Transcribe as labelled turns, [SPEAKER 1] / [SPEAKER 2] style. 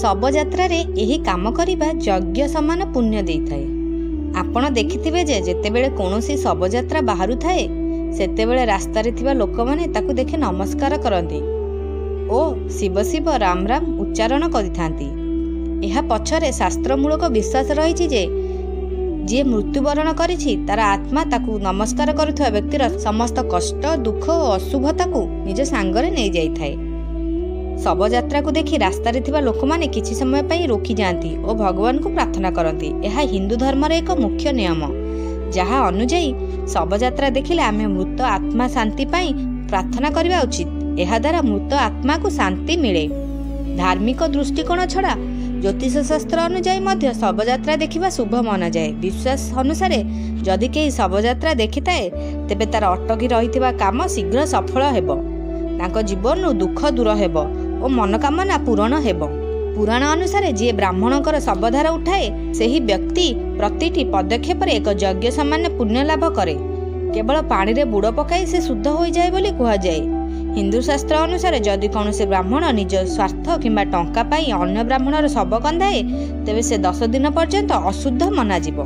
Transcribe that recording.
[SPEAKER 1] ଶବଯାତ୍ରାରେ ଏହି କାମ କରିବା ଯଜ୍ଞ ସମାନ ପୁଣ୍ୟ ଦେଇଥାଏ। ଆପଣ ଦେଖିଥିବେ ଯେ ଯେତେବେଳେ କୌଣସି ଶବଯାତ୍ରା ବାହାରୁଥାଏ ସେତେବେଳେ ରାସ୍ତାରେ ଥିବା ଲୋକମାନେ ତାକୁ ଦେଖି ନମସ୍କାର କରନ୍ତି ଓ ଶିବ ଶିବ ରାମ ରାମ ଉଚ୍ଚାରଣ କରିଥାନ୍ତି। ଏହା ପଛରେ ଶାସ୍ତ୍ରମୂଳକ ବିଶ୍ୱାସ ରହିଛି ଯେ ଯିଏ ମୃତ୍ୟୁବରଣ କରିଛି ତାର ଆତ୍ମା ତାକୁ ନମସ୍କାର କରୁଥିବା ବ୍ୟକ୍ତିର ସମସ୍ତ କଷ୍ଟ ଦୁଃଖ ଓ ଅଶୁଭତାକୁ ନିଜ ସାଙ୍ଗରେ ନେଇଯାଇଥାଏ। ଶବଯାତ୍ରାକୁ ଦେଖି ରାସ୍ତାରେ ଥିବା ଲୋକମାନେ କିଛି ସମୟ ପାଇଁ ରୋକିଯାଆନ୍ତି ଓ ଭଗବାନଙ୍କୁ ପ୍ରାର୍ଥନା କରନ୍ତି। ଏହା ହିନ୍ଦୁ ଧର୍ମର ଏକ ମୁଖ୍ୟ ନିୟମ, ଯାହା ଅନୁଯାୟୀ ଶବଯାତ୍ରା ଦେଖିଲେ ଆମେ ମୃତ ଆତ୍ମା ଶାନ୍ତି ପାଇଁ ପ୍ରାର୍ଥନା କରିବା ଉଚିତ। ଏହାଦ୍ୱାରା ମୃତ ଆତ୍ମାକୁ ଶାନ୍ତି ମିଳେ। ଧାର୍ମିକ ଦୃଷ୍ଟିକୋଣ ଛଡ଼ା ଜ୍ୟୋତିଷ ଶାସ୍ତ୍ର ଅନୁଯାୟୀ ମଧ୍ୟ ଶବଯାତ୍ରା ଦେଖିବା ଶୁଭ ମନାଯାଏ। ବିଶ୍ୱାସ ଅନୁସାରେ ଯଦି କେହି ଶବଯାତ୍ରା ଦେଖିଥାଏ ତେବେ ତାର ଅଟକି ରହିଥିବା କାମ ଶୀଘ୍ର ସଫଳ ହେବ, ତାଙ୍କ ଜୀବନରୁ ଦୁଃଖ ଦୂର ହେବ ଓ ମନୋକାମନା ପୂରଣ ହେବ। ପୁରାଣ ଅନୁସାରେ ଯିଏ ବ୍ରାହ୍ମଣଙ୍କର ଶବଧାର ଉଠାଏ ସେହି ବ୍ୟକ୍ତି ପ୍ରତିଟି ପଦକ୍ଷେପରେ ଏକ ଯଜ୍ଞ ସମାନ ପୁଣ୍ୟ ଲାଭ କରେ। କେବଳ ପାଣିରେ ବୁଡ଼ ପକାଇ ସେ ଶୁଦ୍ଧ ହୋଇଯାଏ ବୋଲି କୁହାଯାଏ। ହିନ୍ଦୁ ଶାସ୍ତ୍ର ଅନୁସାରେ ଯଦି କୌଣସି ବ୍ରାହ୍ମଣ ନିଜ ସ୍ୱାର୍ଥ କିମ୍ବା ଟଙ୍କା ପାଇଁ ଅନ୍ୟ ବ୍ରାହ୍ମଣର ଶବ କନ୍ଦାଏ ତେବେ ସେ 10 ଦିନ ପର୍ଯ୍ୟନ୍ତ ଅଶୁଦ୍ଧ ମନାଯିବ।